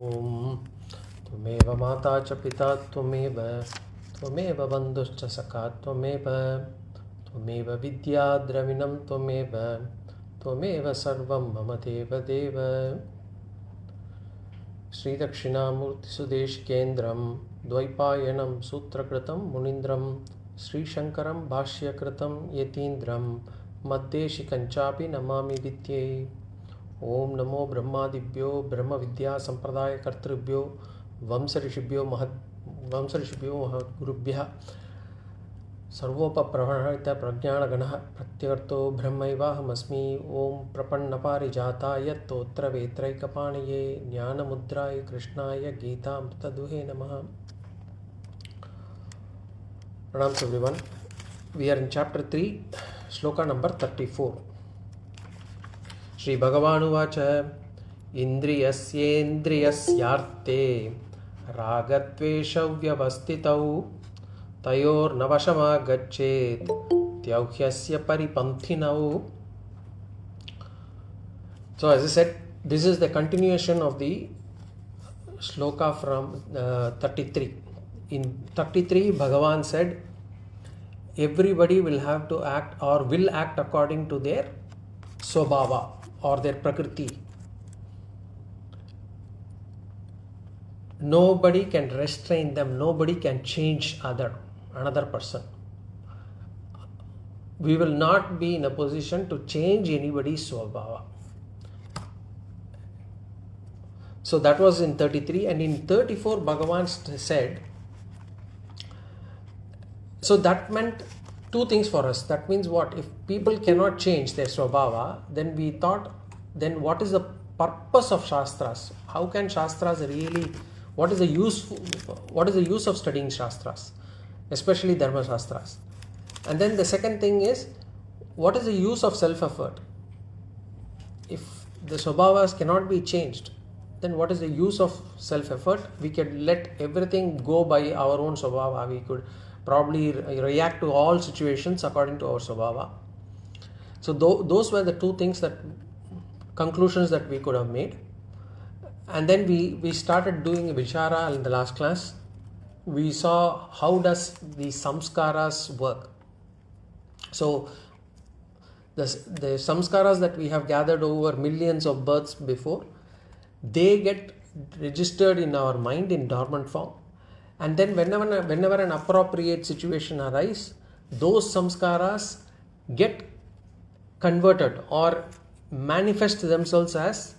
Om Tvameva Mata Cha Pita Tvameva Tvameva Bandhuscha Sakha Tvameva Tvameva Vidya Dravinam Tvameva Tvameva Sarvam Mama Deva Deva Sri Dakshinamurti Sudesh Kendram Dvaipayanam Sutrakritam Munindram Sri Shankaram Bhashyakritam Yatindram Maddeshi Kanchapi Namami Vidye Om Namo Brahmadibhyo Brahma Vidya Sampradaya Kartribhyo Vamsarishibhyo Mahagurubhya Sarvopa Pravarita Prajnana Ganaha Pratyavarto Brahmaivahamasmi Om Prapannaparijata Yattotra Vetraikapaniye Jnana Mudraya Krishnaya Gita Amritaduhe Namaha. Pranams everyone. We are in chapter 3, Sloka number 34. Shri Bhagavan Uvacha Indriyasyendrasyarte raaga-dvesha vyavastitau tayor navashama gachet tyauhyasya paripanthinau. So as I said, this is the continuation of the Sloka from 33. In 33, Bhagavan said, everybody will have to act or will act according to their swabhava or their prakriti. Nobody can restrain them, nobody can change another person. We will not be in a position to change anybody's swabhava. So that was in 33, and in 34 Bhagavan said, so that meant two things for us. That means what? If people cannot change their swabhava, then we thought, then what is the purpose of shastras? How can shastras really, what is the use of studying shastras, especially dharma shastras? And then the second thing is, what is the use of self-effort? If the swabhavas cannot be changed, then what is the use of self-effort? We can let everything go by our own swabhava. We could probably react to all situations according to our swabhava. So those were the two things, that conclusions that we could have made. And then we started doing vichara in the last class. We saw how does the samskaras work. So the samskaras that we have gathered over millions of births before, they get registered in our mind in dormant form. And then whenever an appropriate situation arises, those samskaras get converted or manifest themselves as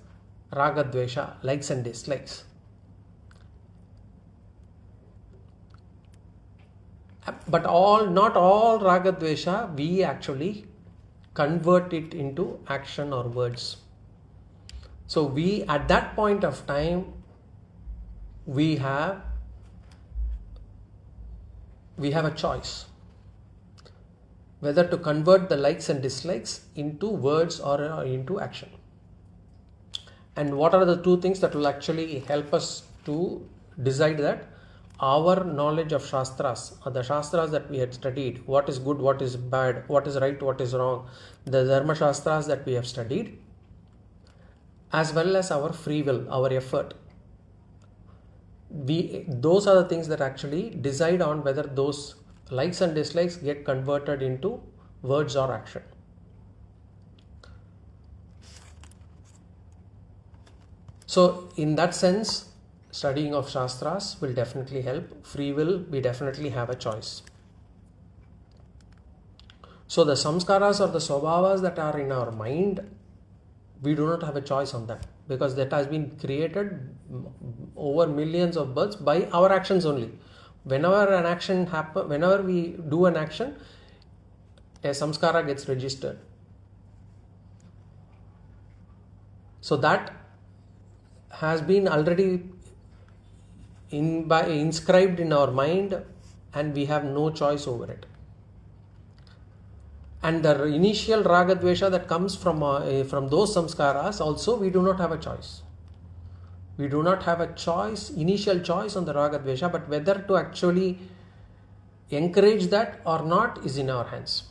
raaga-dvesha, likes and dislikes. But not all raaga-dvesha, we actually convert it into action or words. So we, at that point of time, we have a choice whether to convert the likes and dislikes into words or into action. And what are the two things that will actually help us to decide that? Our knowledge of shastras, or the shastras that we had studied, what is good, what is bad, what is right, what is wrong, the dharma shastras that we have studied, as well as our free will, our effort. Those are the things that actually decide on whether those likes and dislikes get converted into words or action. So in that sense, studying of shastras will definitely help. Free will, we definitely have a choice. So the samskaras or the swabhavas that are in our mind, we do not have a choice on them, because that has been created over millions of births by our actions only. Whenever we do an action, a samskara gets registered. So that has been already inscribed in our mind, and we have no choice over it. And the initial raaga-dvesha that comes from those samskaras also, we do not have a choice. We do not have a choice, initial choice on the raaga-dvesha, but whether to actually encourage that or not is in our hands.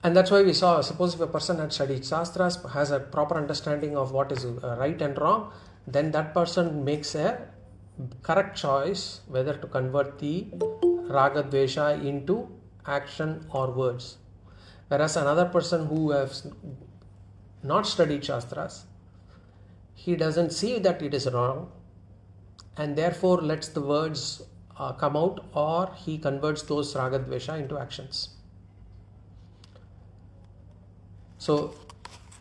And that's why we saw, suppose if a person had studied shastras, has a proper understanding of what is right and wrong, then that person makes a correct choice whether to convert the raaga-dvesha into action or words. Whereas another person who has not studied shastras, he doesn't see that it is wrong and therefore lets the words come out, or he converts those raaga-dvesha into actions. So,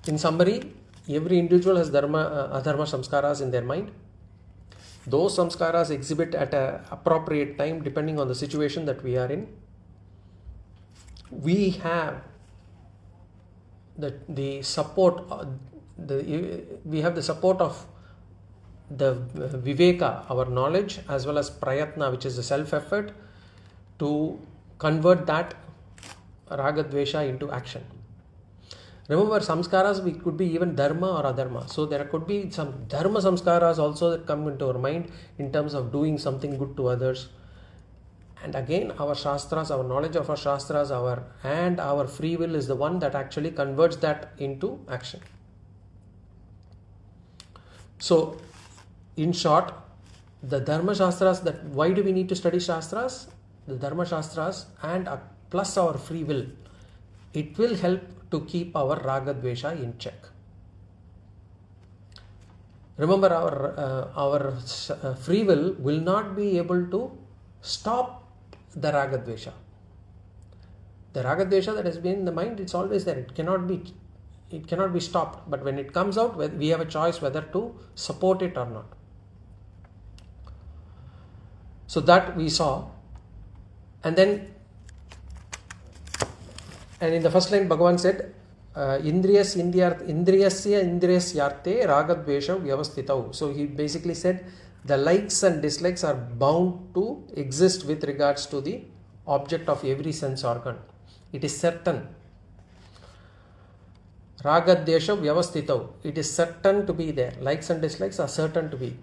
in summary, every individual has dharma, adharma samskaras in their mind. Those samskaras exhibit at an appropriate time depending on the situation that we are in. We have the support, we have the support of the viveka, our knowledge, as well as prayatna, which is the self-effort, to convert that raga-dvesha into action. Remember, samskaras could be even dharma or adharma. So there could be some dharma samskaras also that come into our mind in terms of doing something good to others. And again, our shastras, our knowledge of our shastras, and our free will is the one that actually converts that into action. So, in short, the dharma shastras, why do we need to study shastras? The dharma shastras and plus our free will, it will help to keep our raga-dvesha in check. Remember, our free will not be able to stop the raga-dvesha. The raga-dvesha that has been in the mind, it's always there. It cannot be stopped. But when it comes out, we have a choice whether to support it or not. So that we saw. And in the first line, Bhagavan said, Indriyasya indriyasyarte raga-dvesha vyavastitau. So he basically said the likes and dislikes are bound to exist with regards to the object of every sense organ. It is certain. Raga-dvesha vyavastitau. It is certain to be there. Likes and dislikes are certain to be.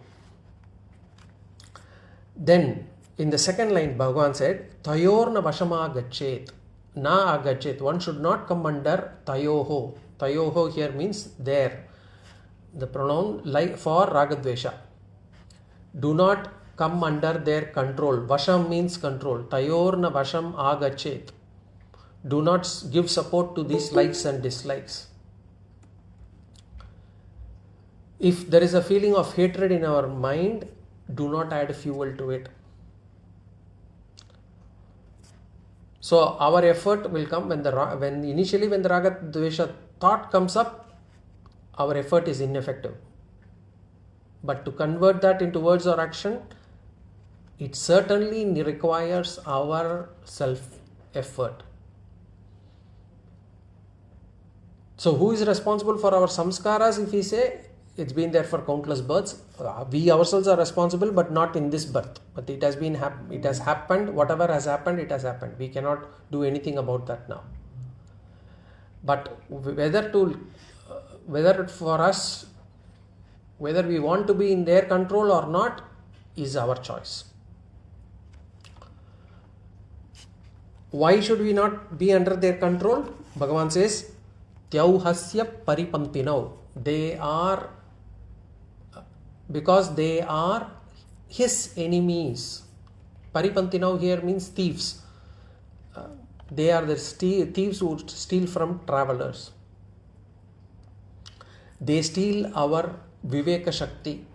Then in the second line, Bhagavan said, Tayorna vashama gachet. Na agachet. One should not come under tayoho. Tayoho here means there. The pronoun for raga-dvesha. Do not come under their control. Vasham means control. Tayorna vasham agachet. Do not give support to these likes and dislikes. If there is a feeling of hatred in our mind, do not add fuel to it. So our effort will come when initially when the raga-dvesha thought comes up, our effort is ineffective. But to convert that into words or action, it certainly requires our self-effort. So who is responsible for our samskaras? If we say it's been there for countless births, we ourselves are responsible, but not in this birth. But it has happened. Whatever has happened, it has happened. We cannot do anything about that now. But whether for us, whether we want to be in their control or not, is our choice. Why should we not be under their control? Bhagavan says, Tyauhasya paripantinau. Because they are his enemies. Paripantinau here means thieves. They are the thieves who steal from travelers. They steal our viveka shakti.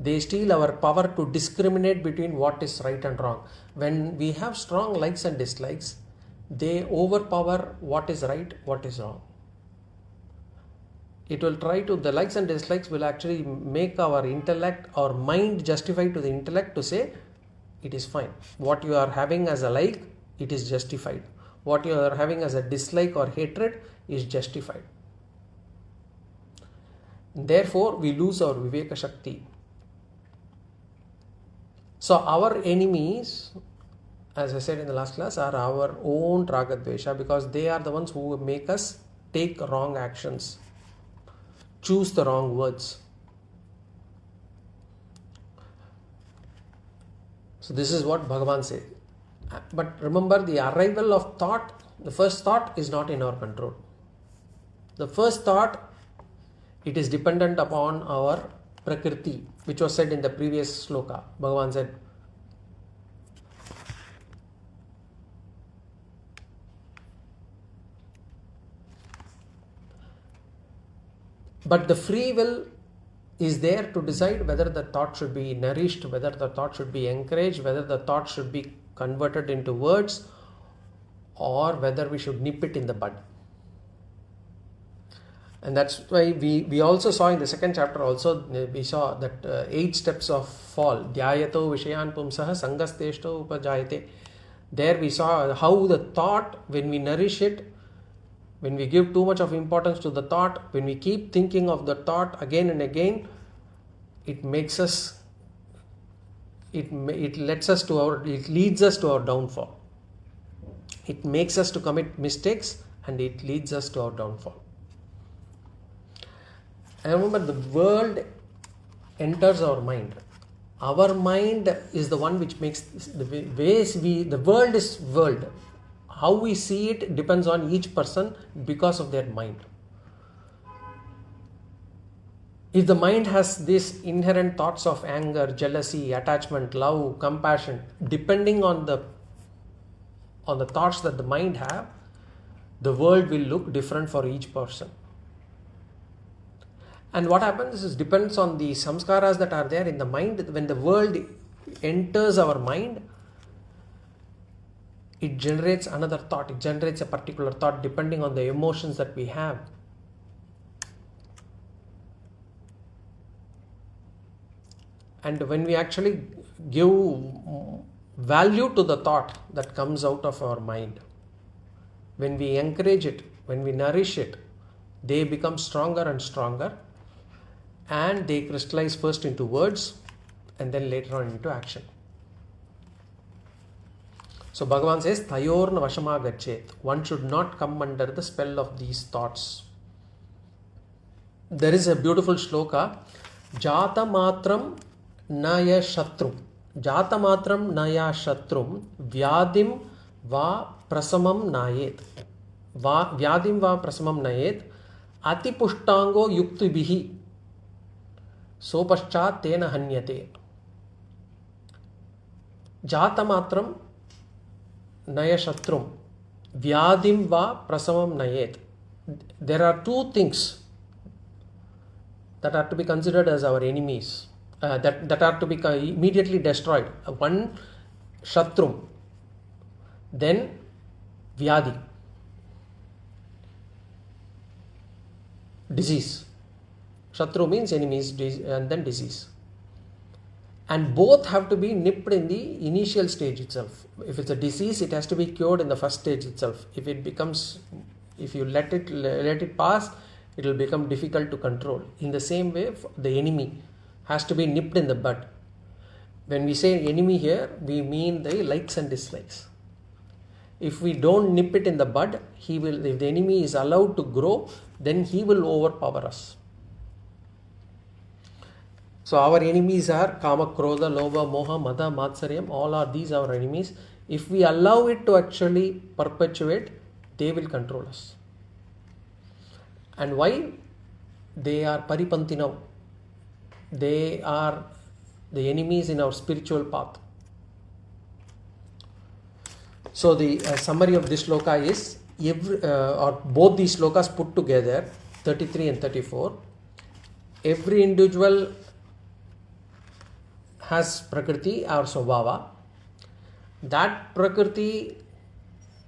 They steal our power to discriminate between what is right and wrong. When we have strong likes and dislikes, they overpower what is right, what is wrong. It will the likes and dislikes will actually make our intellect, our mind justify to the intellect to say, it is fine. What you are having as a like, it is justified. What you are having as a dislike or hatred is justified. Therefore, we lose our viveka shakti. So our enemies, as I said in the last class, are our own raga-dvesha, because they are the ones who make us take wrong actions, choose the wrong words. So this is what Bhagavan said. But remember, the arrival of thought The first thought is not in our control. The first thought, it is dependent upon our prakriti, which was said in the previous sloka. Bhagavan said, but the free will is there to decide whether the thought should be nourished, whether the thought should be encouraged, whether the thought should be converted into words, or whether we should nip it in the bud. And that's why we also saw in the second chapter also, we saw that 8 steps of fall. Dhyayato vishayan pumsaha sangasteshto upajayate. There we saw how the thought, when we nourish it, when we give too much of importance to the thought, when we keep thinking of the thought again and again, it makes us, it leads us to our downfall. It makes us to commit mistakes and it leads us to our downfall. And remember, the world enters our mind. Our mind is the one which makes the world is world. How we see it depends on each person because of their mind. If the mind has these inherent thoughts of anger, jealousy, attachment, love, compassion, depending on the thoughts that the mind have, the world will look different for each person. And what happens is depends on the samskaras that are there in the mind. When the world enters our mind, it generates another thought. It generates a particular thought depending on the emotions that we have. And when we actually give value to the thought that comes out of our mind, when we encourage it, when we nourish it, they become stronger and stronger, and they crystallize first into words and then later on into action. So Bhagavan says, Tayorna vashama gachet. One should not come under the spell of these thoughts. There is a beautiful shloka, Jata matram naya shatrum. Jata matram naya shatrum vyadim va prasamam nayet. Vyadim va prasamam nayet ati pushtango yukti bihi sopaschat tena hanyate. Jata matram naya shatrum vyadim va prasamam nayet. There are 2 things that are to be considered as our enemies, that are to be immediately destroyed. One, shatrum, then vyadi, disease. Shatru means enemies, and then disease. And both have to be nipped in the initial stage itself. If it's a disease, it has to be cured in the first stage itself. If you let it pass, it will become difficult to control. In the same way, the enemy has to be nipped in the bud. When we say enemy here, we mean the likes and dislikes. If we don't nip it in the bud, if the enemy is allowed to grow, then he will overpower us. So our enemies are Kama, Krodha, Lobha, Moha, Mada, Matsaryam. All are these our enemies. If we allow it to actually perpetuate, they will control us. And why? They are Paripanthi now. They are the enemies in our spiritual path. So the summary of this sloka is, both these slokas put together, 33 and 34, every individual has prakriti or swabhava. That prakriti,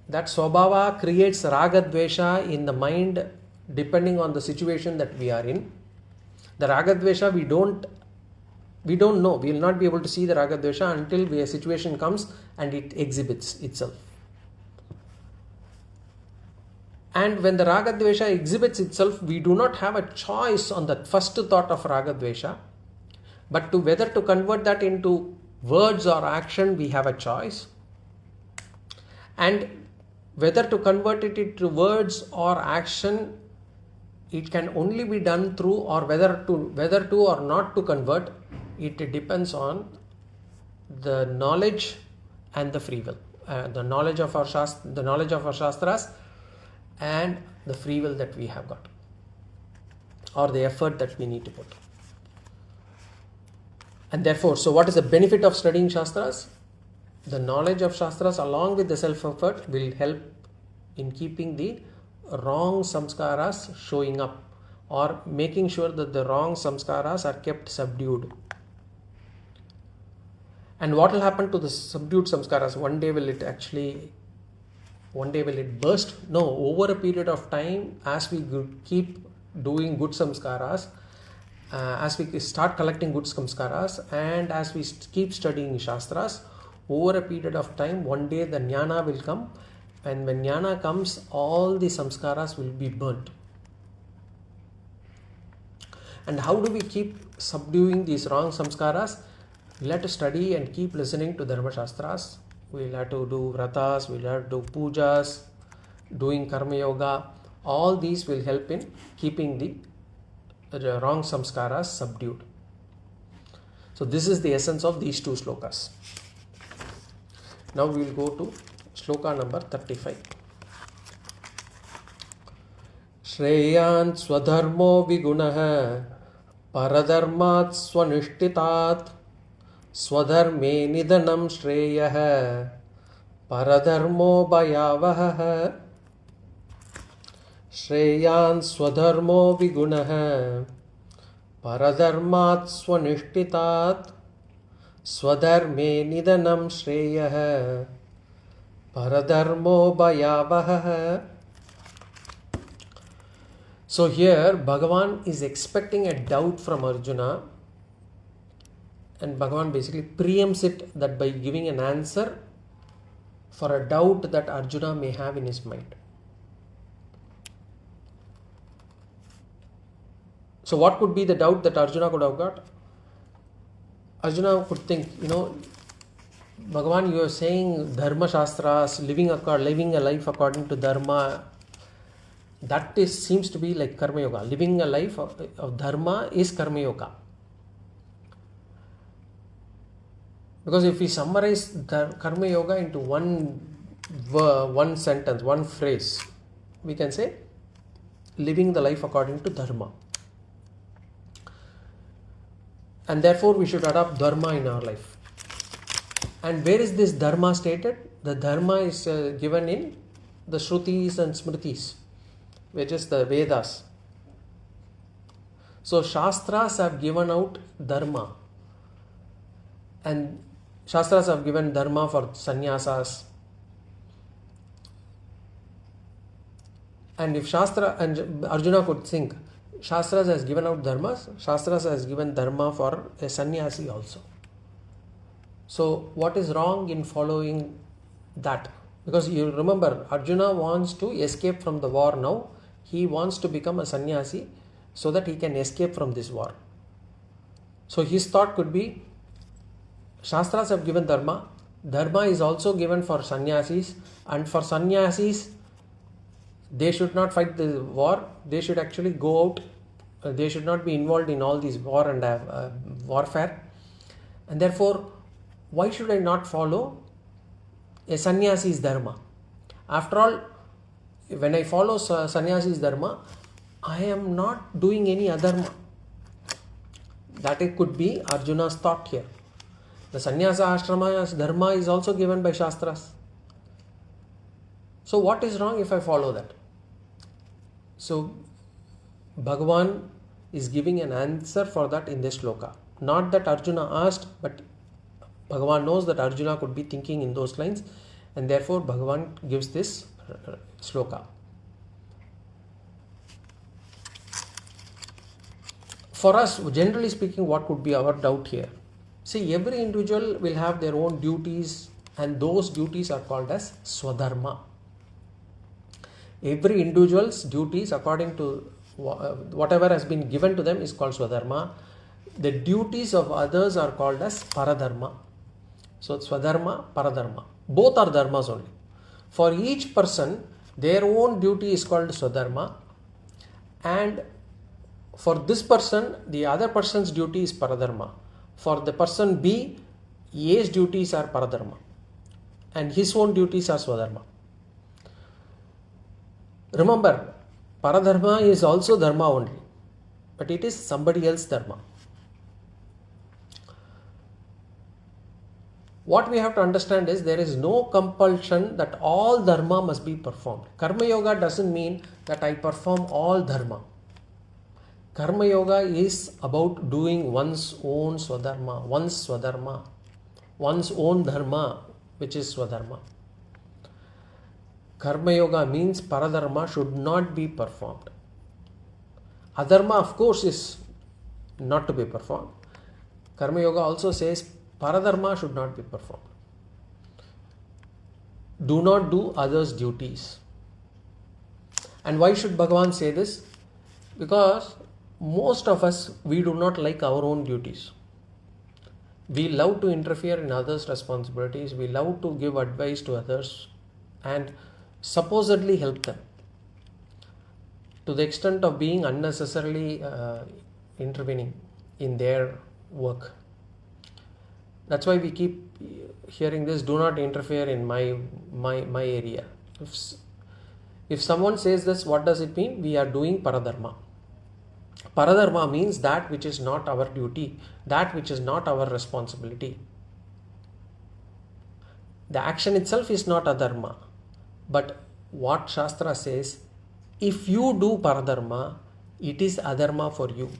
that swabhava creates raaga-dvesha in the mind depending on the situation that we are in. The raaga-dvesha we don't know. We will not be able to see the raaga-dvesha until a situation comes and it exhibits itself. And when the raaga-dvesha exhibits itself, we do not have a choice on the first thought of raaga-dvesha. But whether to convert that into words or action, we have a choice. And whether to convert it into words or action, it can only be done through, or whether to or not to convert, it depends on the knowledge and the free will. the knowledge of our shastras, and the free will that we have got, or the effort that we need to put. And therefore, so what is the benefit of studying shastras? The knowledge of shastras along with the self-effort will help in keeping the wrong samskaras showing up, or making sure that the wrong samskaras are kept subdued. And what will happen to the subdued samskaras? One day will it burst? No, over a period of time, as we keep doing good samskaras, as we start collecting good samskaras, and as we keep studying shastras, over a period of time, one day the jnana will come, and when jnana comes, all the samskaras will be burnt. And how do we keep subduing these wrong samskaras? We'll have to study and keep listening to Dharma Shastras. We'll have to do vratas, we'll have to do pujas, doing Karma Yoga. All these will help in keeping the wrong samskaras subdued. So this is the essence of these two slokas. Now we will go to sloka number 35. Shreyan swadharmo vigunaha paradharmat swanishtitat swadharme nidanam shreyah paradharmo bhayavah. Shreyan swadharmo vigunaha paradharmat swanishtitat swadharme nidanam shreyah paradharmo bhayavah. So here Bhagavan is expecting a doubt from Arjuna, and Bhagavan basically preempts it that by giving an answer for a doubt that Arjuna may have in his mind. So what could be the doubt that Arjuna could have got? Arjuna could think, Bhagavan, you are saying Dharma Shastras, living a life according to Dharma, that seems to be like Karma Yoga. Living a life of Dharma is Karma Yoga. Because if we summarize the Karma Yoga into one sentence, one phrase, we can say living the life according to Dharma. And therefore we should adopt Dharma in our life. And where is this Dharma stated? The Dharma is given in the Shrutis and Smritis, which is the Vedas. So Shastras have given out Dharma, and Shastras have given Dharma for sannyasas. And if Shastra, and Arjuna could think, Shastras has given out Dharmas, Shastras has given Dharma for a sannyasi also. So what is wrong in following that? Because you remember, Arjuna wants to escape from the war now. He wants to become a sannyasi so that he can escape from this war. So his thought could be, Shastras have given Dharma. Dharma is also given for sannyasis, and for sannyasis, they should not fight the war. They should actually go out. They should not be involved in all these war and warfare. And therefore, why should I not follow a sannyasi's Dharma? After all, when I follow sannyasi's Dharma, I am not doing any adharma. That it could be Arjuna's thought here. The sannyasa ashrama's Dharma is also given by Shastras. So what is wrong if I follow that? So Bhagavan is giving an answer for that in this sloka. Not that Arjuna asked, but Bhagavan knows that Arjuna could be thinking in those lines, and therefore Bhagavan gives this sloka. For us, generally speaking, what could be our doubt here? See, every individual will have their own duties, and those duties are called as Swadharma. Every individual's duties, according to whatever has been given to them, is called Swadharma. The duties of others are called as Paradharma. So Swadharma, Paradharma, both are dharmas only. For each person, their own duty is called Swadharma, and for this person, the other person's duty is Paradharma. For the person B, A's duties are Paradharma. and his own duties are Swadharma. Remember, Paradharma is also Dharma only, but it is somebody else's Dharma. What we have to understand is there is no compulsion that all Dharma must be performed. Karma Yoga doesn't mean that I perform all Dharma. Karma Yoga is about doing one's own Swadharma, one's own Dharma, which is Swadharma. Karma Yoga means Paradharma should not be performed. Adharma, of course, is not to be performed. Karma Yoga also says Paradharma should not be performed. Do not do others' duties. And why should Bhagavan say this? Because most of us, we do not like our own duties. We love to interfere in others' responsibilities. We love to give advice to others and supposedly help them, to the extent of being unnecessarily intervening in their work. That's why we keep hearing this, do not interfere in my area. If someone says this, what does it mean? We are doing Paradharma. Paradharma means that which is not our duty, that which is not our responsibility. The action itself is not adharma. But what Shastra says, if you do Paradharma, it is adharma for you.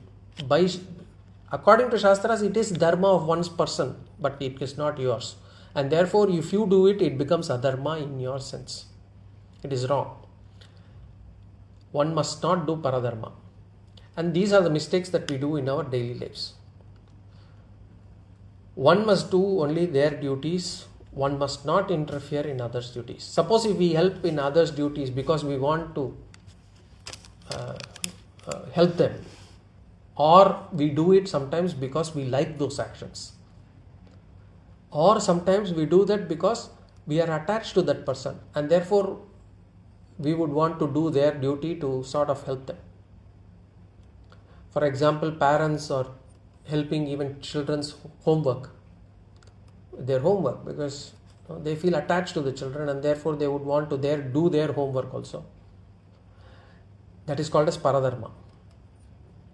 According to Shastras, it is dharma of one's person, but it is not yours. And therefore, if you do it, it becomes adharma in your sense. It is wrong. One must not do Paradharma. And these are the mistakes that we do in our daily lives. One must do only their duties. One must not interfere in others' duties. Suppose if we help in others' duties because we want to help them, or we do it sometimes because we like those actions, or sometimes we do that because we are attached to that person and therefore we would want to do their duty to sort of help them. For example, parents are helping even children's homework, because they feel attached to the children and therefore they would want to do their homework also. That is called as Paradharma.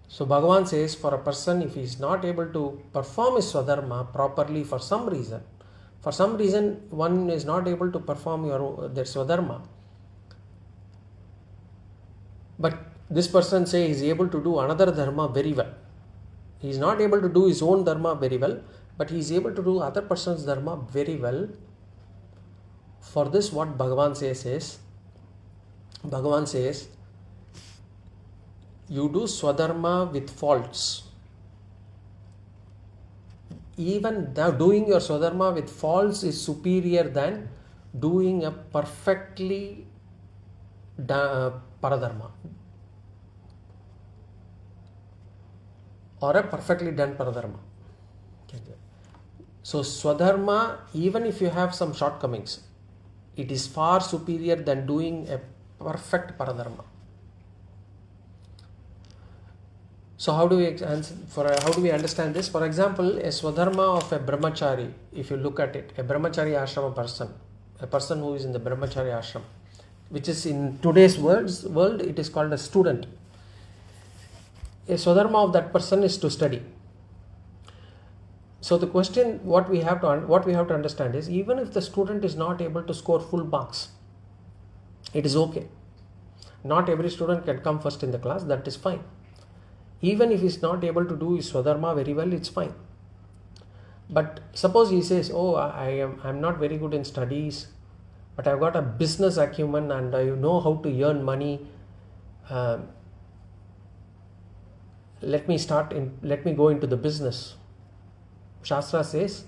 So Bhagavan says, for a person, if he is not able to perform his Swadharma properly for some reason one is not able to perform their Swadharma, but this person say he is able to do another Dharma very well. He is not able to do his own Dharma very well, but he is able to do other person's Dharma very well. For this, what Bhagavan says is, Bhagavan says, you do Swadharma with faults. Even doing your Swadharma with faults is superior than doing a perfectly Paradharma, or a perfectly done Paradharma. So Swadharma, even if you have some shortcomings, it is far superior than doing a perfect Paradharma. So how do we understand this? For example, a Swadharma of a brahmachari, if you look at it, a brahmachari ashrama person, a person who is in the brahmachari ashram, which is in today's world, it is called a student. A Swadharma of that person is to study. So the question, what we have to understand is, even if the student is not able to score full marks, it is okay. Not every student can come first in the class, that is fine. Even if he is not able to do his Swadharma very well, it's fine. But suppose he says, I'm not very good in studies, but I've got a business acumen and I know how to earn money. Let me go into the business. Shastra says,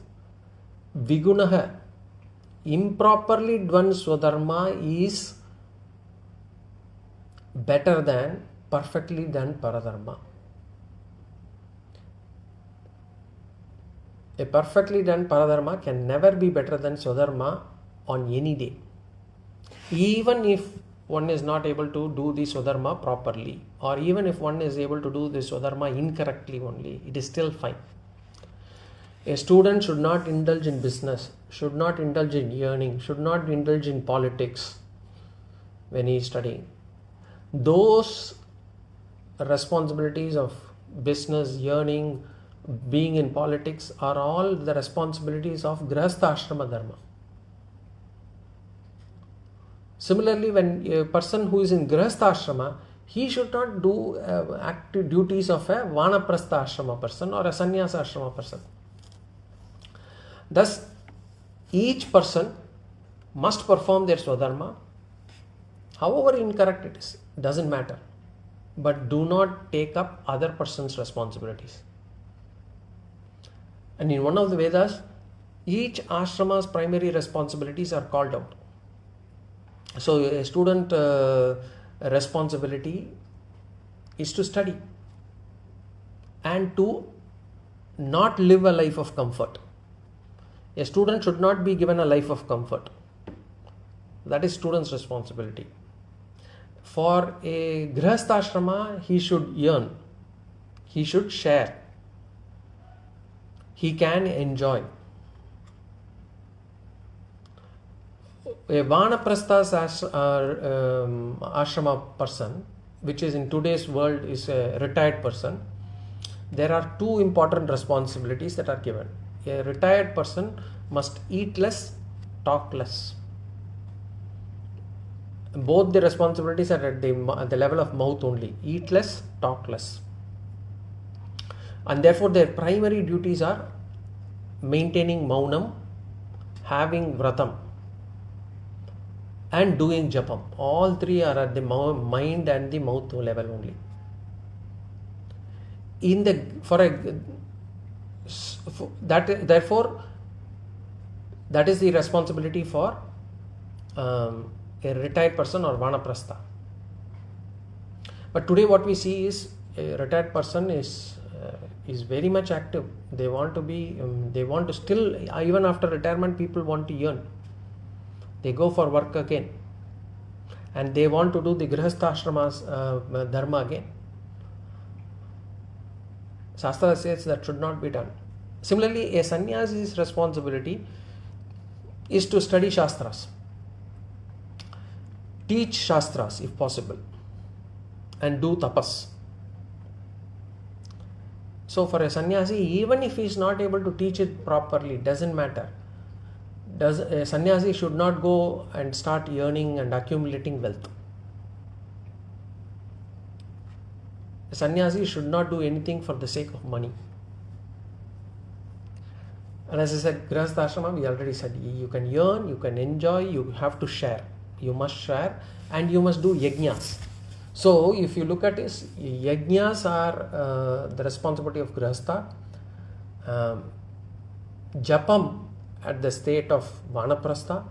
Vigunaha, improperly done Swadharma is better than perfectly done Paradharma. A perfectly done Paradharma can never be better than Swadharma on any day. Even if one is not able to do the Swadharma properly, or even if one is able to do the Swadharma incorrectly only, it is still fine. A student should not indulge in business, should not indulge in earning, should not indulge in politics when he is studying. Those responsibilities of business, earning, being in politics are all the responsibilities of Grihastha Ashrama Dharma. Similarly, when a person who is in Grihastha Ashrama, he should not do active duties of a Vanaprastha Ashrama person or a Sannyasa Ashrama person. Thus, each person must perform their Swadharma, however incorrect it is, doesn't matter. But do not take up other person's responsibilities. And in one of the Vedas, each ashrama's primary responsibilities are called out. So a student responsibility is to study and to not live a life of comfort. A student should not be given a life of comfort. That is student's responsibility. For a Grihastha Ashrama, he should earn, he should share, he can enjoy. A Vanaprastha Ashrama person, which is in today's world is a retired person, there are two important responsibilities that are given. A retired person must eat less, talk less. Both the responsibilities are at the level of mouth only. Eat less, talk less. And therefore their primary duties are maintaining maunam, having vratam, and doing japam. All three are at the mind and the mouth level only. Therefore, that is the responsibility for a retired person or Vanaprastha. But today what we see is a retired person is very much active. They want to still, even after retirement, people want to earn. They go for work again. And they want to do the Grihastha Ashrama's dharma again. Shastra says that should not be done. Similarly, a sannyasi's responsibility is to study shastras, teach shastras if possible, and do tapas. So for a sannyasi, even if he is not able to teach it properly, doesn't matter. A sannyasi should not go and start earning and accumulating wealth. A sannyasi should not do anything for the sake of money. And as I said, Grihastha Ashrama, we already said, you can earn, you can enjoy, you have to share. You must share and you must do yajnas. So if you look at this, yajnas are the responsibility of Grihastha. Japam at the state of Vanaprastha,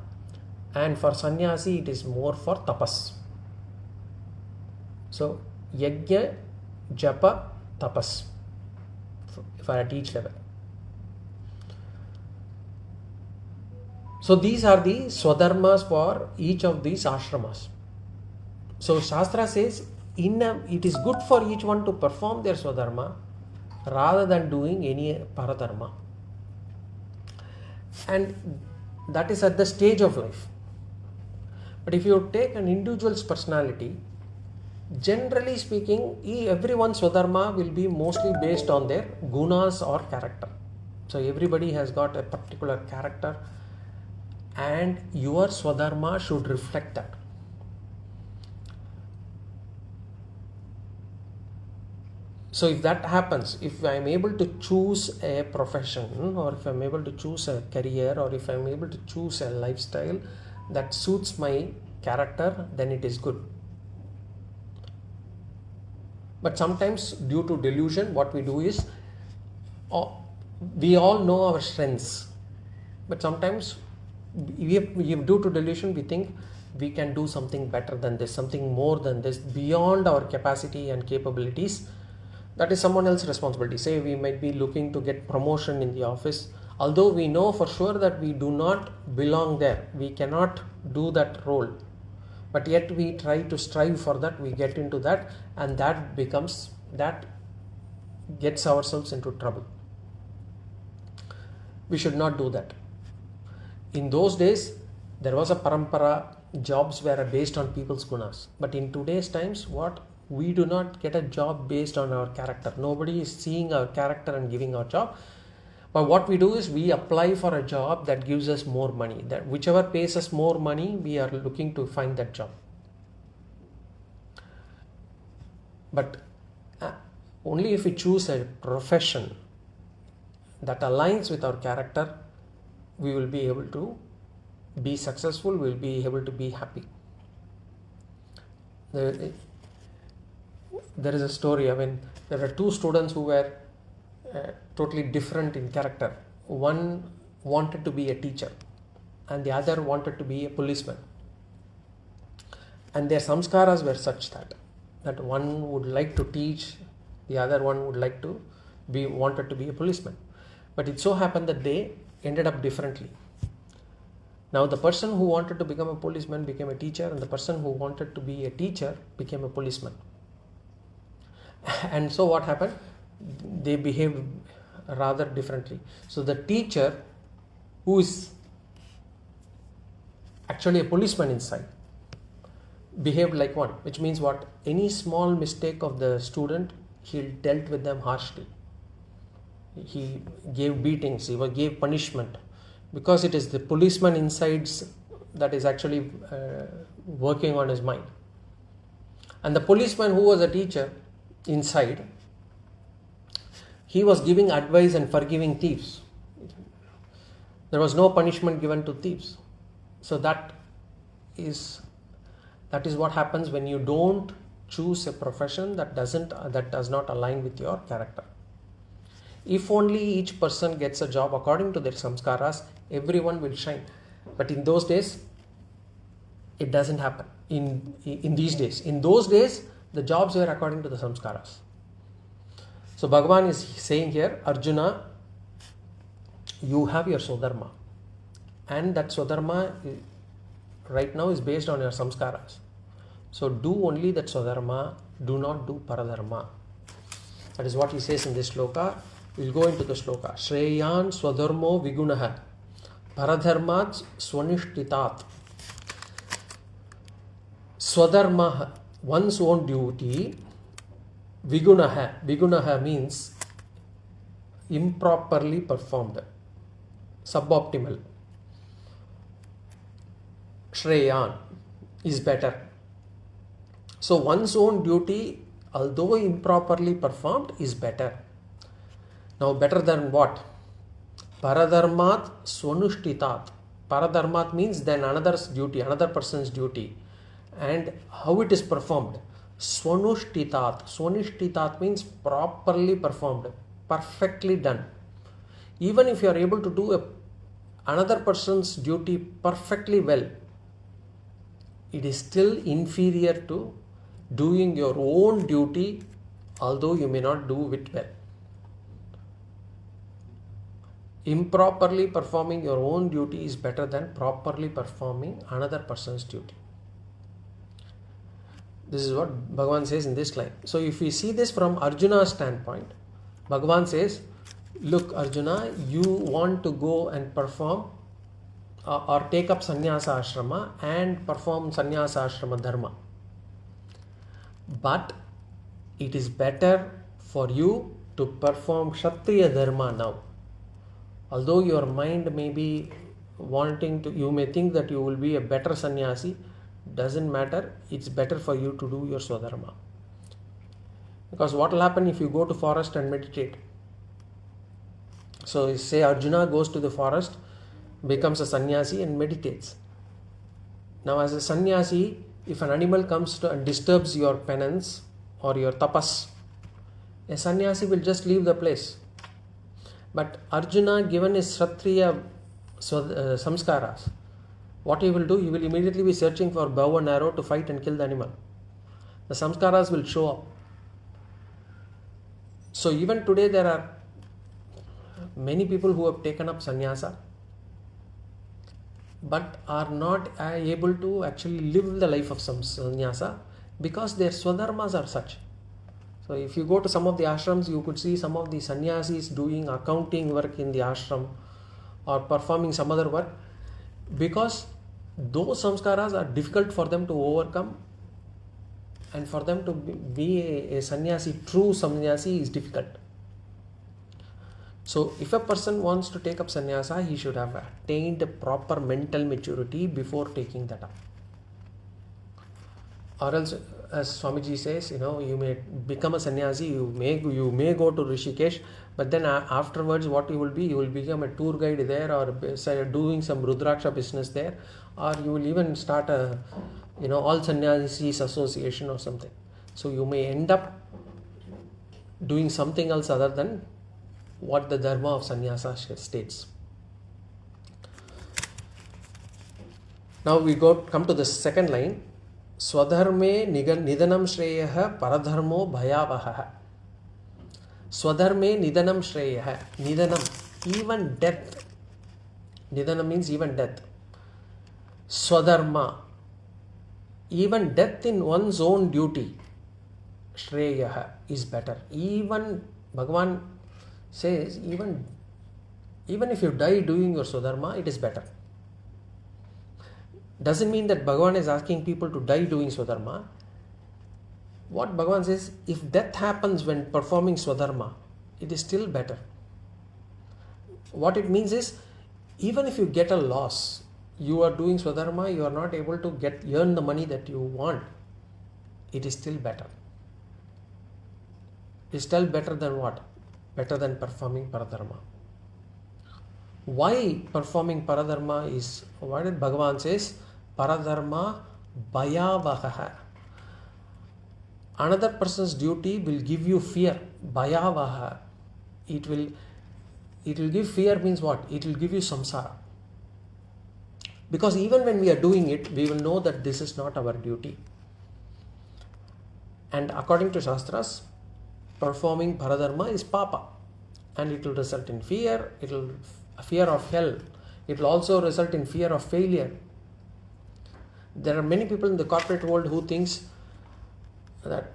and for sannyasi it is more for tapas. So yajna, japa, tapas for at each level. So these are the swadharmas for each of these ashramas. So Shastra says it is good for each one to perform their swadharma rather than doing any paradharma. And that is at the stage of life. But if you take an individual's personality, generally speaking, everyone's swadharma will be mostly based on their gunas or character. So everybody has got a particular character, and your swadharma should reflect that. So if that happens, if I am able to choose a profession, or if I am able to choose a career, or if I am able to choose a lifestyle that suits my character, then it is good. But sometimes due to delusion, what we do is, we all know our strengths, but sometimes due to delusion, we think we can do something better than this, something more than this, beyond our capacity and capabilities. That is someone else's responsibility. Say we might be looking to get promotion in the office, although we know for sure that we do not belong there, we cannot do that role, but yet we try to strive for that, we get into that, and that gets ourselves into trouble. we should not do that. In those days, there was a parampara, jobs were based on people's gunas. But in today's times, we do not get a job based on our character. Nobody is seeing our character and giving our job. But what we do is we apply for a job that gives us more money. That whichever pays us more money, we are looking to find that job. But only if we choose a profession that aligns with our character, we will be able to be successful, we will be able to be happy. There is a story. There are two students who were totally different in character. One wanted to be a teacher and the other wanted to be a policeman. And their samskaras were such that one would like to teach, the other one would like to wanted to be a policeman. But it so happened that they ended up differently. Now the person who wanted to become a policeman became a teacher, and the person who wanted to be a teacher became a policeman. And so what happened? They behaved rather differently. So the teacher, who is actually a policeman inside, behaved like one, which means what? Any small mistake of the student, he dealt with them harshly. He gave beatings, he gave punishment, because it is the policeman inside that is actually working on his mind. And the policeman who was a teacher inside, he was giving advice and forgiving thieves. There was no punishment given to thieves. So that is what happens when you don't choose a profession that does not align with your character. If only each person gets a job according to their samskaras, everyone will shine. But in those days, it doesn't happen. In these days, in those days, the jobs were according to the samskaras. So Bhagavan is saying here, Arjuna, you have your Swadharma, and that Swadharma right now is based on your samskaras. So do only that Swadharma, do not do Paradharma. That is what he says in this Sloka. We'll go into the Sloka. Shreyan Swadharmo Vigunaha Paradharmat Swanishtitat. Swadharma, one's own duty. Vigunaha means improperly performed, suboptimal. Shreyan is better. So one's own duty, although improperly performed, is better. Now better than what? Paradharmat swanushtitat. Paradharmat means then another's duty, another person's duty. And how it is performed? Swanushtitat. Swanushtitat means properly performed, perfectly done. Even if you are able to do another person's duty perfectly well, it is still inferior to doing your own duty, although you may not do it well. Improperly performing your own duty is better than properly performing another person's duty. This is what Bhagavan says in this line. So if we see this from Arjuna's standpoint, Bhagavan says, look Arjuna, you want to go and perform or take up sannyasa ashrama and perform sannyasa ashrama dharma. But it is better for you to perform kshatriya dharma now. Although your mind may be you may think that you will be a better sannyasi, doesn't matter, it's better for you to do your Swadharma. Because what will happen if you go to forest and meditate? So say Arjuna goes to the forest, becomes a sannyasi and meditates. Now as a sannyasi, if an animal comes and disturbs your penance or your tapas, a sannyasi will just leave the place. But Arjuna, given his Kshatriya samskaras, what he will do? He will immediately be searching for bow and arrow to fight and kill the animal. The samskaras will show up. So even today there are many people who have taken up sannyasa but are not able to actually live the life of some sannyasa because their swadharmas are such. So if you go to some of the ashrams, you could see some of the sannyasis doing accounting work in the ashram, or performing some other work, because those samskaras are difficult for them to overcome, and for them to be a sannyasi, true sannyasi, is difficult. So if a person wants to take up sannyasa, he should have attained a proper mental maturity before taking that up. Or else, as Swamiji says, you may become a sannyasi, you may go to Rishikesh, but then afterwards what you will be? You will become a tour guide there, or doing some Rudraksha business there, or you will even start a all sannyasis association or something. So you may end up doing something else other than what the dharma of sannyasa states. Now we come to the second line. Swadharme nidanam shreyah paradharmo bhayavaha. Swadharme nidanam shreyah. Nidanam, even death. Nidanam means even death. Swadharma, even death in one's own duty. Shreyah is better. Even Bhagavan says, even if you die doing your Swadharma, it is better. Doesn't mean that Bhagavan is asking people to die doing Swadharma. What Bhagavan says, if death happens when performing Swadharma, it is still better. What it means is, even if you get a loss, you are doing Swadharma, you are not able to earn the money that you want, it is still better. It is still better than what? Better than performing Paradharma. Why performing Paradharma is, why did Bhagavan says, Paradharma bhayavaha. Another person's duty will give you fear. Bhayavaha. It will give fear means what? It will give you samsara. Because even when we are doing it, we will know that this is not our duty. And according to shastras, performing Paradharma is papa. And it will result in fear. It will fear of hell. It will also result in fear of failure. There are many people in the corporate world who thinks that,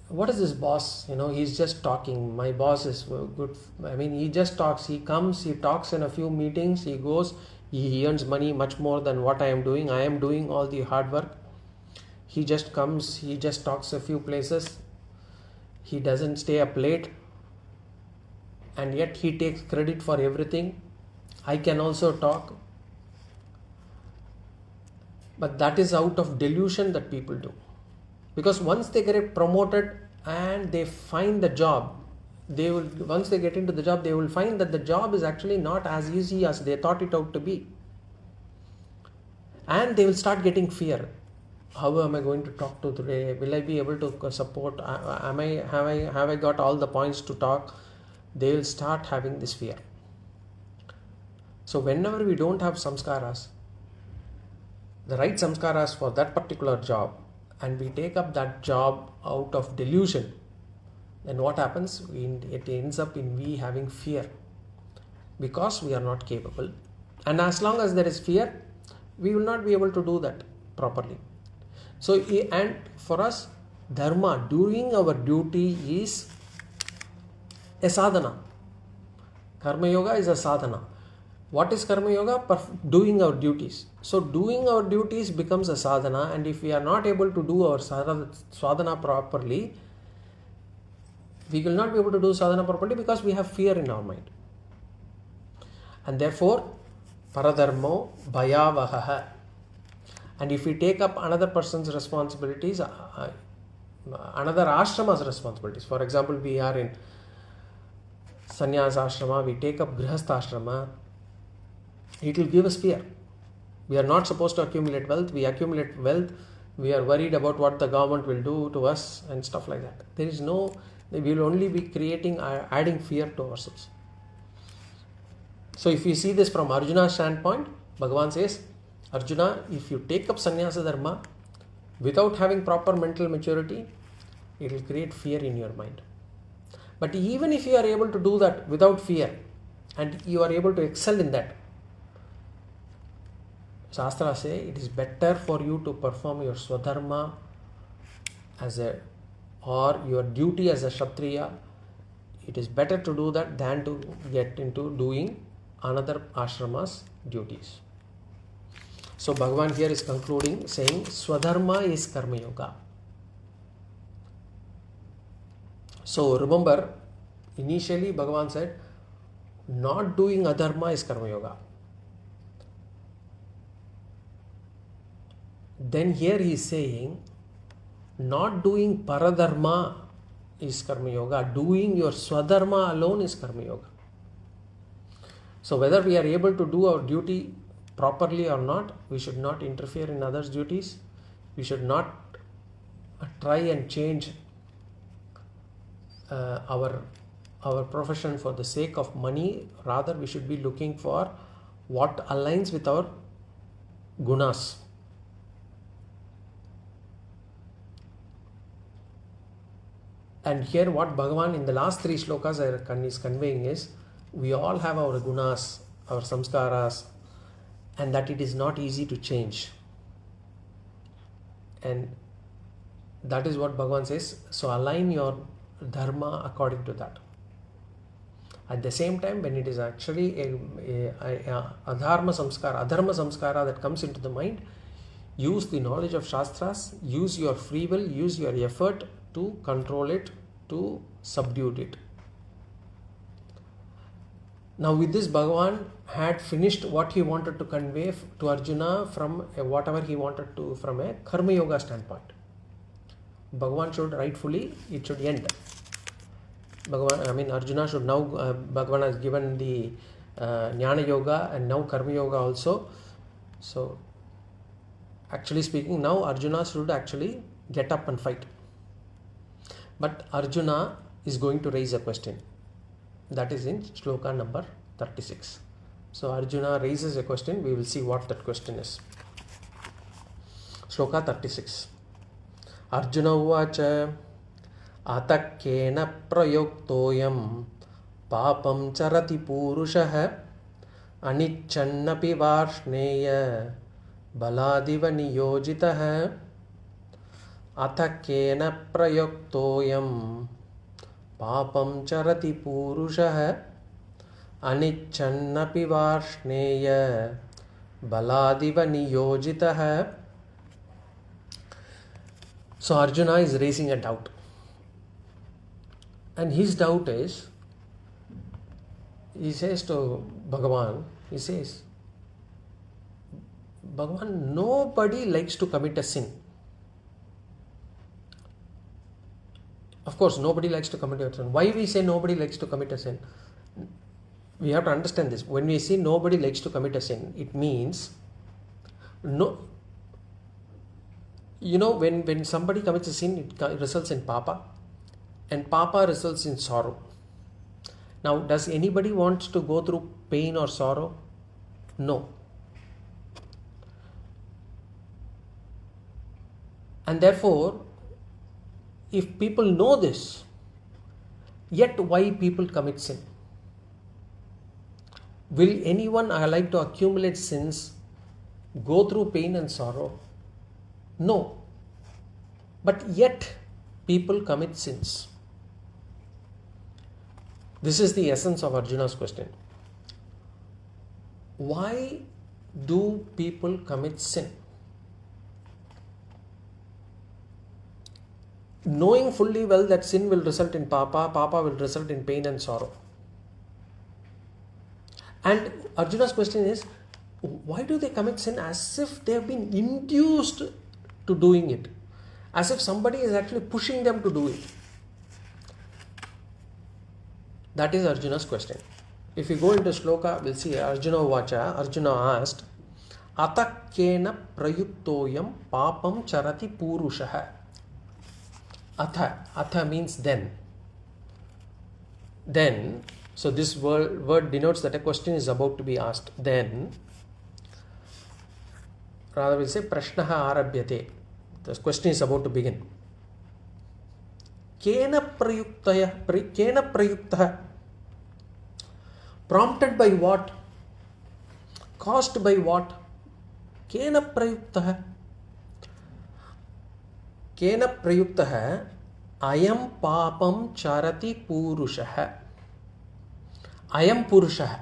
what is this boss? He's just talking. My boss is good. He just talks. He comes, he talks in a few meetings, he goes, he earns money much more than what I am doing. I am doing all the hard work. He just comes, he just talks a few places. He doesn't stay up late. And yet he takes credit for everything. I can also talk. But that is out of delusion that people do. Because once they get promoted and they find the job, once they get into the job, they will find that the job is actually not as easy as they thought it out to be. And they will start getting fear. How am I going to talk to today? Will I be able to support? Have I got all the points to talk? They will start having this fear. So whenever we don't have samskaras, the right samskaras for that particular job, and we take up that job out of delusion, then what happens? It ends up in we having fear, because we are not capable. And as long as there is fear, we will not be able to do that properly. So, and for us, dharma, doing our duty, is a sadhana. Karma Yoga is a sadhana. What is Karma Yoga? Doing our duties. So doing our duties becomes a sadhana, and if we are not able to do our sadhana properly, we will not be able to do sadhana properly because we have fear in our mind. And therefore, paradharmo bhayavaha. And if we take up another person's responsibilities, another ashrama's responsibilities, for example, we are in sannyasa ashrama, we take up grihastha ashrama, it will give us fear. We are not supposed to accumulate wealth. We accumulate wealth. We are worried about what the government will do to us and stuff like that. We will only be adding fear to ourselves. So if we see this from Arjuna's standpoint, Bhagavan says, Arjuna, if you take up sannyasa dharma without having proper mental maturity, it will create fear in your mind. But even if you are able to do that without fear, and you are able to excel in that, Shastras say it is better for you to perform your Swadharma or your duty as a Kshatriya it is better to do that than to get into doing another ashrama's duties. So Bhagavan here is concluding saying Swadharma is Karma Yoga. So remember, initially Bhagavan said not doing adharma is Karma Yoga. Then here he is saying not doing Paradharma is Karma Yoga. Doing your Swadharma alone is Karma Yoga. So whether we are able to do our duty properly or not, we should not interfere in others' duties. We should not try and change our profession for the sake of money. Rather, we should be looking for what aligns with our gunas. And here what Bhagavan in the last 3 slokas is conveying is, we all have our gunas, our samskaras, and that it is not easy to change. And that is what Bhagavan says. So align your dharma according to that. At the same time, when it is actually a adharma samskara that comes into the mind, use the knowledge of shastras, use your free will, use your effort to control it, to subdue it. Now with this, Bhagavan had finished what he wanted to convey to Arjuna from whatever he wanted to from a Karma Yoga standpoint. Bhagavan should rightfully, it should end. Arjuna should now, Bhagavan has given the Jnana Yoga and now Karma Yoga also. So actually speaking, now Arjuna should actually get up and fight. But Arjuna is going to raise a question. That is in Sloka number 36. So Arjuna raises a question. We will see what that question is. Sloka 36. Arjuna uvacha atakkena prayuktoyam papam charati purushah anichannapi varshneya baladiva niyojitah atakkena prayuktoyam papam charati purushah anichannapi varshneya baladiva niyojitah. So Arjuna is raising a doubt. And his doubt is, he says to Bhagavan, he says, Bhagavan, nobody likes to commit a sin. Of course, nobody likes to commit a sin. Why we say nobody likes to commit a sin? We have to understand this. When we say nobody likes to commit a sin, it means no. You know, when somebody commits a sin, it results in papa, and papa results in sorrow. Now, does anybody want to go through pain or sorrow? No. And therefore, if people know this, yet why people commit sin? Will anyone like to accumulate sins, go through pain and sorrow? No. But yet people commit sins. This is the essence of Arjuna's question. Why do people commit sin? Knowing fully well that sin will result in papa will result in pain and sorrow. And Arjuna's question is, why do they commit sin? As if they have been induced to doing it. As if somebody is actually pushing them to do it. That is Arjuna's question. If we go into Sloka, we'll see Arjuna Vacha. Arjuna asked, Atakkena prayuktoyam papam charati purushaha. Atha means then. Then, so this word denotes that a question is about to be asked. Then, rather we'll say prashnaha arabhyate. The question is about to begin. Kena prayuktah. Prompted by what? Caused by what? Kena prayuktah. Kena prayuktah. Ayam papam charati purushaha. Ayam purushaha.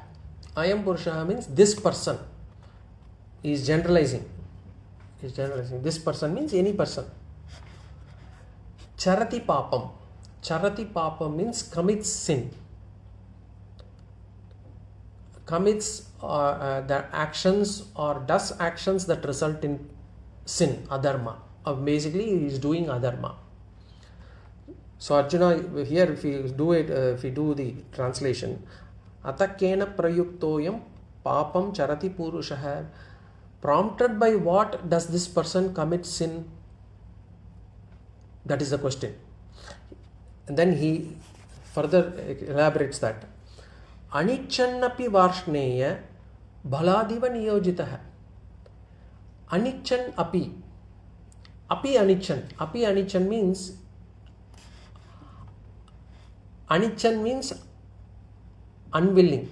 Ayam purushaha means this person. He is generalizing. This person means any person. Charati papam. Charati papam means commits sin. Commits the actions or does actions that result in sin, adharma. Basically, he is doing adharma. So Arjuna, here if we do the translation, atakena prayuktoyam papam charati purushaha. Prompted by what does this person commit sin? That is the question. And then he further elaborates that. Anichannapi varshneya bhaladiva niyojitaha. Anichan api. Api anichan. Api anichan means unwilling.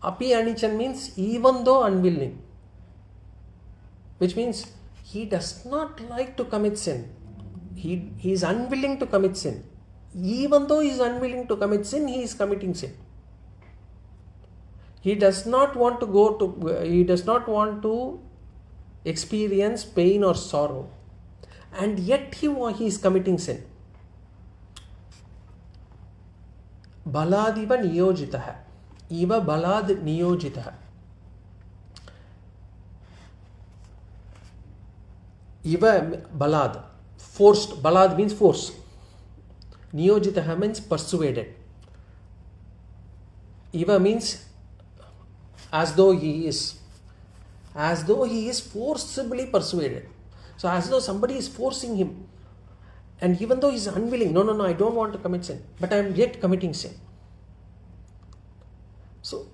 Api anichan means even though unwilling, which means he does not like to commit sin. He is unwilling to commit sin. Even though he is unwilling to commit sin, he is committing sin. He does not want to experience pain or sorrow, and yet he is committing sin. Baladiva niyojitaha. Iva balad niyojitaha. Iva balad. Forced. Balad means force. Niyojitaha means persuaded. Iva means as though he is forcibly persuaded. So as though somebody is forcing him, and even though he is unwilling, no, I don't want to commit sin, but I am yet committing sin. So,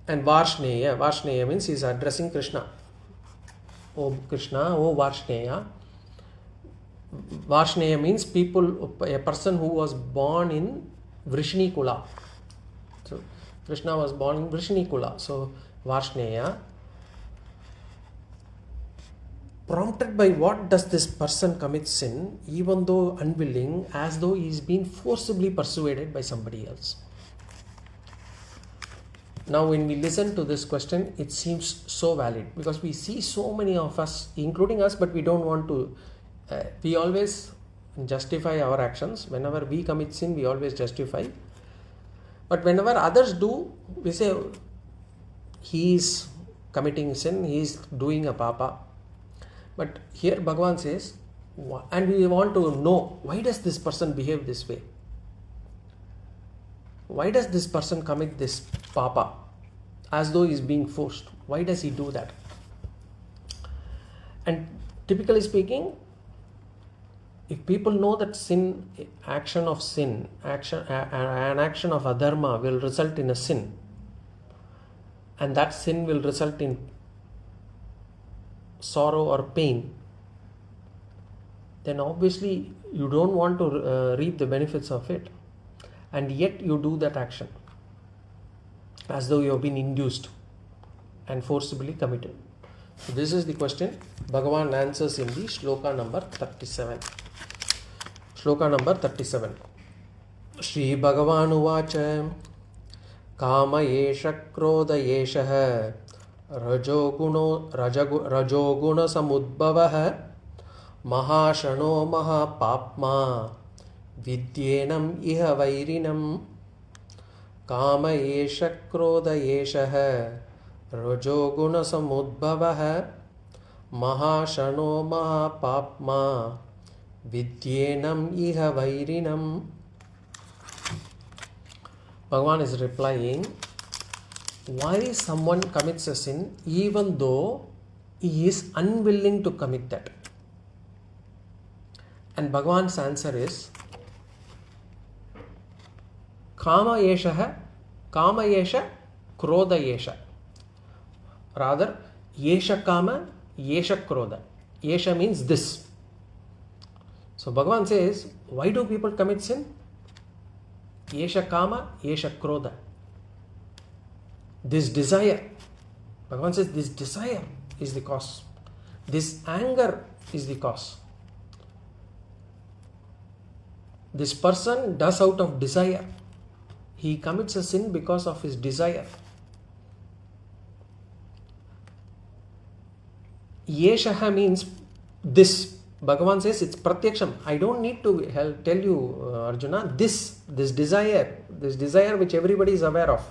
and Varshneya means he is addressing Krishna. Oh Krishna, oh Varshneya. Varshneya means a person who was born in Vrishni Kula. So Krishna was born in Vrishni Kula. So Varshneya. Prompted by what does this person commit sin, even though unwilling, as though he is being forcibly persuaded by somebody else? Now when we listen to this question, it seems so valid, because we see so many of us, including us, but we don't want to, we always justify our actions. Whenever we commit sin, we always justify. But whenever others do, we say, he is committing sin, he is doing a papa. But here Bhagavan says, and we want to know, why does this person behave this way? Why does this person commit this papa as though he is being forced? Why does he do that? And typically speaking, if people know that an action of adharma will result in a sin, and that sin will result in sorrow or pain, then obviously you don't want to reap the benefits of it, and yet you do that action as though you have been induced and forcibly committed. So this is the question Bhagavan answers in the Sloka number 37. Sloka number 37. Shri Bhagavan uvacha Kama yesha krodha yesha rajoguna samudbhavah mahashano mahapapma vidyenam iha vairinam. Kama yesha krodha yesha rajoguna samudbhavah mahashano mahapapma vidyenam iha vairinam. Bhagavan is replying, why someone commits a sin even though he is unwilling to commit that? And Bhagavan's answer is, Kama yesha krodha yesha. Rather, yesha kama, yesha krodha. Yesha means this. So Bhagavan says, why do people commit sin? Yesha kama, yesha krodha. This desire. Bhagavan says this desire is the cause. This anger is the cause. This person does out of desire. He commits a sin because of his desire. Yeshaha means this. Bhagavan says it's pratyaksham. I don't need to tell you, Arjuna, this desire which everybody is aware of.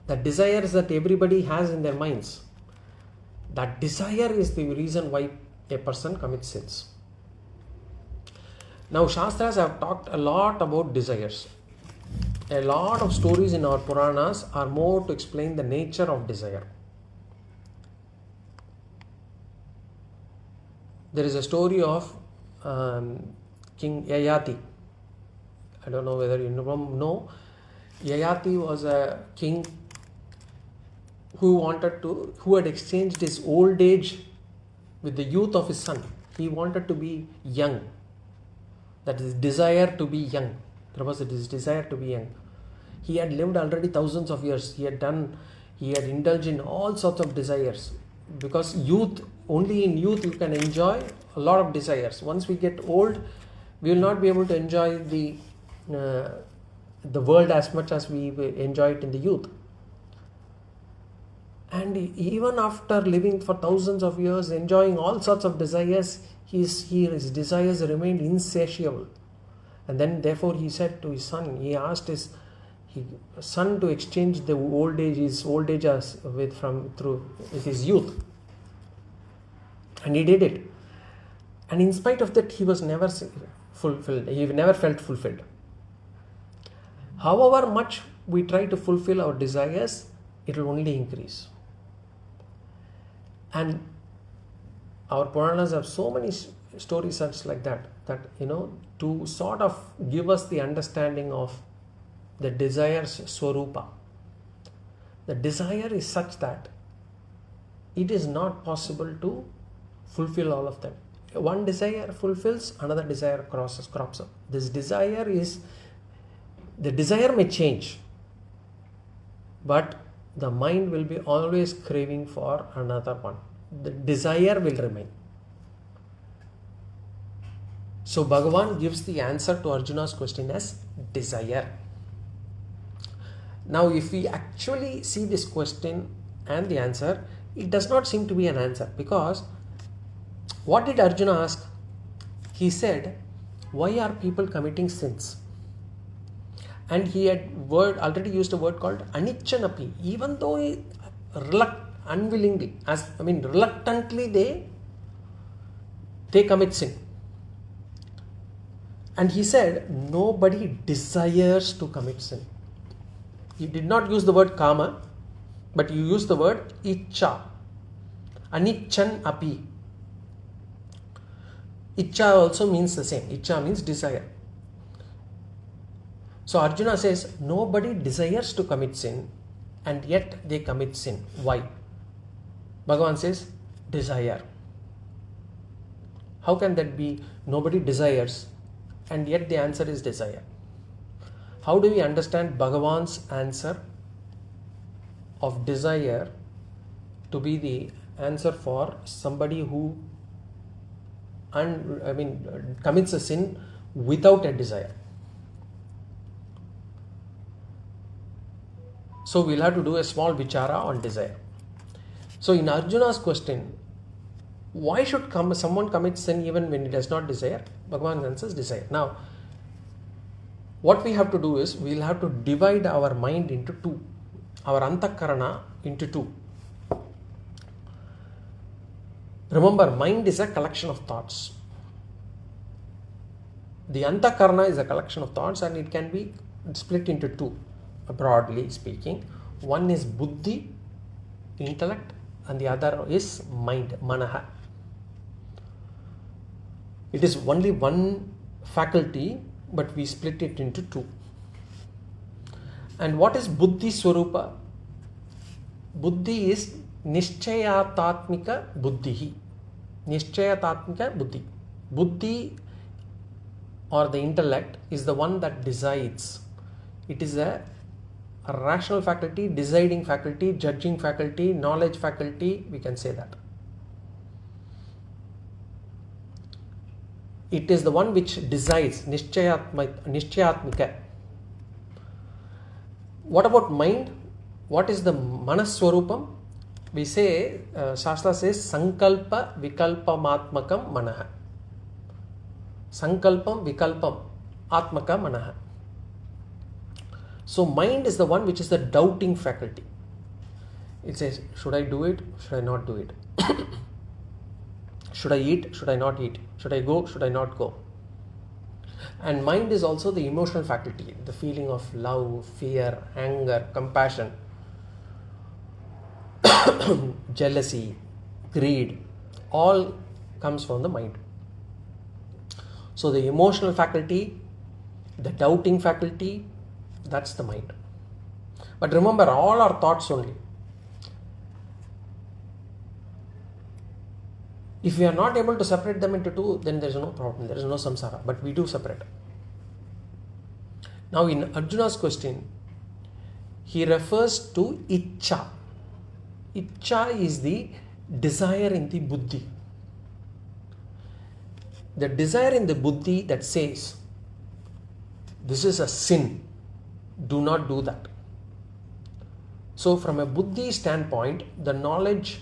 The desires that everybody has in their minds. That desire is the reason why a person commits sins. Now, Shastras have talked a lot about desires. A lot of stories in our Puranas are more to explain the nature of desire. There is a story of King Yayati. I don't know whether you know. Yayati was a king who had exchanged his old age with the youth of his son. He wanted to be young. That is desire to be young. There was this desire to be young. He had lived already thousands of years. He had indulged in all sorts of desires. Because only in youth you can enjoy a lot of desires. Once we get old, we will not be able to enjoy the world as much as we enjoy it in the youth. And even after living for thousands of years, enjoying all sorts of desires, his desires remained insatiable. And then therefore he said to his son, he asked his son to exchange his old age with his youth. And he did it. And in spite of that, he was never fulfilled. He never felt fulfilled. However much we try to fulfill our desires, it will only increase. And our Puranas have so many stories such like that to sort of give us the understanding of the desire's swarupa. The desire is such that it is not possible to fulfill all of them. One desire fulfills, another desire crops up. The desire may change, but the mind will be always craving for another one. The desire will remain. So Bhagavan gives the answer to Arjuna's question as desire. Now if we actually see this question and the answer, it does not seem to be an answer, because what did Arjuna ask? He said, why are people committing sins? And he had already used a word called anichanapi. Even though reluctantly they commit sin. And he said, nobody desires to commit sin. He did not use the word kama, but you used the word icha. Anichan api. Icha also means the same. Icha means desire. So Arjuna says, nobody desires to commit sin, and yet they commit sin. Why? Bhagavan says, desire. How can that be? Nobody desires, and yet the answer is desire. How do we understand Bhagavan's answer of desire to be the answer for somebody who commits a sin without a desire? So we'll have to do a small vichara on desire. So in Arjuna's question, why should someone commit sin even when he does not desire? Bhagavan answers desire. Now, what we have to do is, we'll have to divide our mind into two, our antakarana into two. Remember, mind is a collection of thoughts. The antakarana is a collection of thoughts, and it can be split into two, broadly speaking. One is buddhi, intellect, and the other is mind, manaha. It is only one faculty, but we split it into two. And what is buddhi swarupa? Buddhi is nishchayatatmika buddhi. Nishchayatatmika buddhi. Buddhi, or the intellect, is the one that decides. It is a rational faculty, deciding faculty, judging faculty, knowledge faculty, we can say that. It is the one which decides, nishchayatmika. What about mind? What is the manaswarupam? We say, Shastra says, sankalpa vikalpamatmakam manaha. Sankalpam vikalpam atmaka manaha. So mind is the one which is the doubting faculty. It says, should I do it? Should I not do it? Should I eat? Should I not eat? Should I go? Should I not go? And mind is also the emotional faculty, the feeling of love, fear, anger, compassion, jealousy, greed, all comes from the mind. So the emotional faculty, the doubting faculty, that's the mind. But remember, all are thoughts only. If we are not able to separate them into two, then there is no problem, there is no samsara. But we do separate. Now in Arjuna's question, he refers to ichcha. Ichcha is the desire in the buddhi. The desire in the buddhi that says, this is a sin, do not do that. So from a buddhi standpoint, the knowledge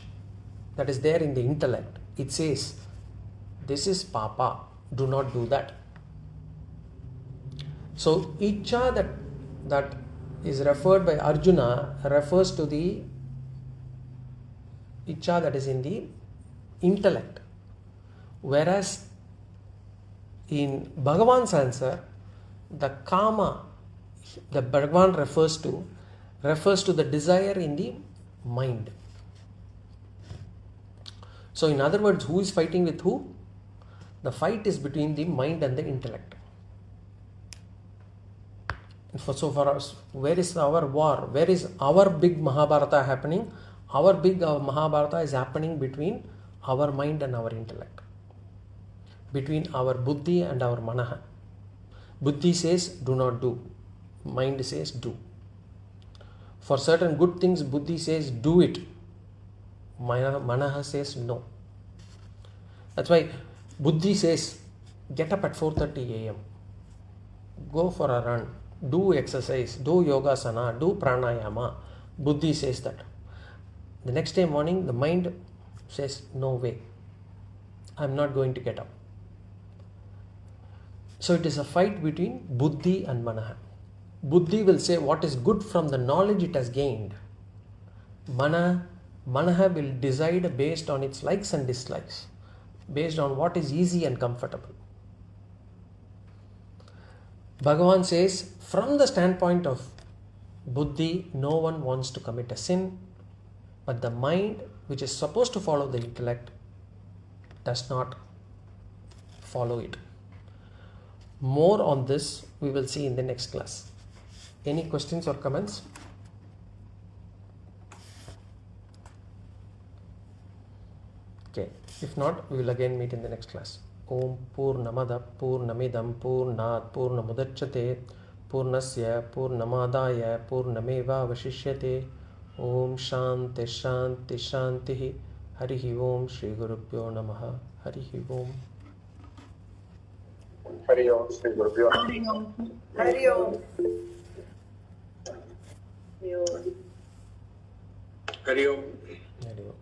that is there in the intellect, it says, this is papa, do not do that. So ichcha that is referred by Arjuna refers to the ichcha that is in the intellect. Whereas in Bhagavan's answer, the kama that Bhagavan refers to the desire in the mind. So in other words, who is fighting with who? The fight is between the mind and the intellect. So for us, where is our war? Where is our big Mahabharata happening? Our big Mahabharata is happening between our mind and our intellect. Between our buddhi and our manaha. Buddhi says, do not do. Mind says, do. For certain good things, buddhi says, do it. Manaha says, no. That's why buddhi says, get up at 4:30 a.m. Go for a run. Do exercise. Do yogasana. Do pranayama. Buddhi says that. The next day morning, the mind says, no way. I'm not going to get up. So it is a fight between buddhi and manaha. Buddhi will say what is good from the knowledge it has gained. Manaha will decide based on its likes and dislikes, based on what is easy and comfortable. Bhagavan says, from the standpoint of buddhi, no one wants to commit a sin, but the mind, which is supposed to follow the intellect, does not follow it. More on this we will see in the next class. Any questions or comments? Okay, if not, we will again meet in the next class. Om Purnamada Purnamidam Purnat Purnamudachyate Purnasya Purnamadaya Purnameva Vashishyate. Om Shanti Shanti Shanti. Harihi Om Shri Gurubhyo Namaha. Harihi Om. Hari Om Shri Gurubhyo Namaha. Hari Om. Hari Om. Hari Om.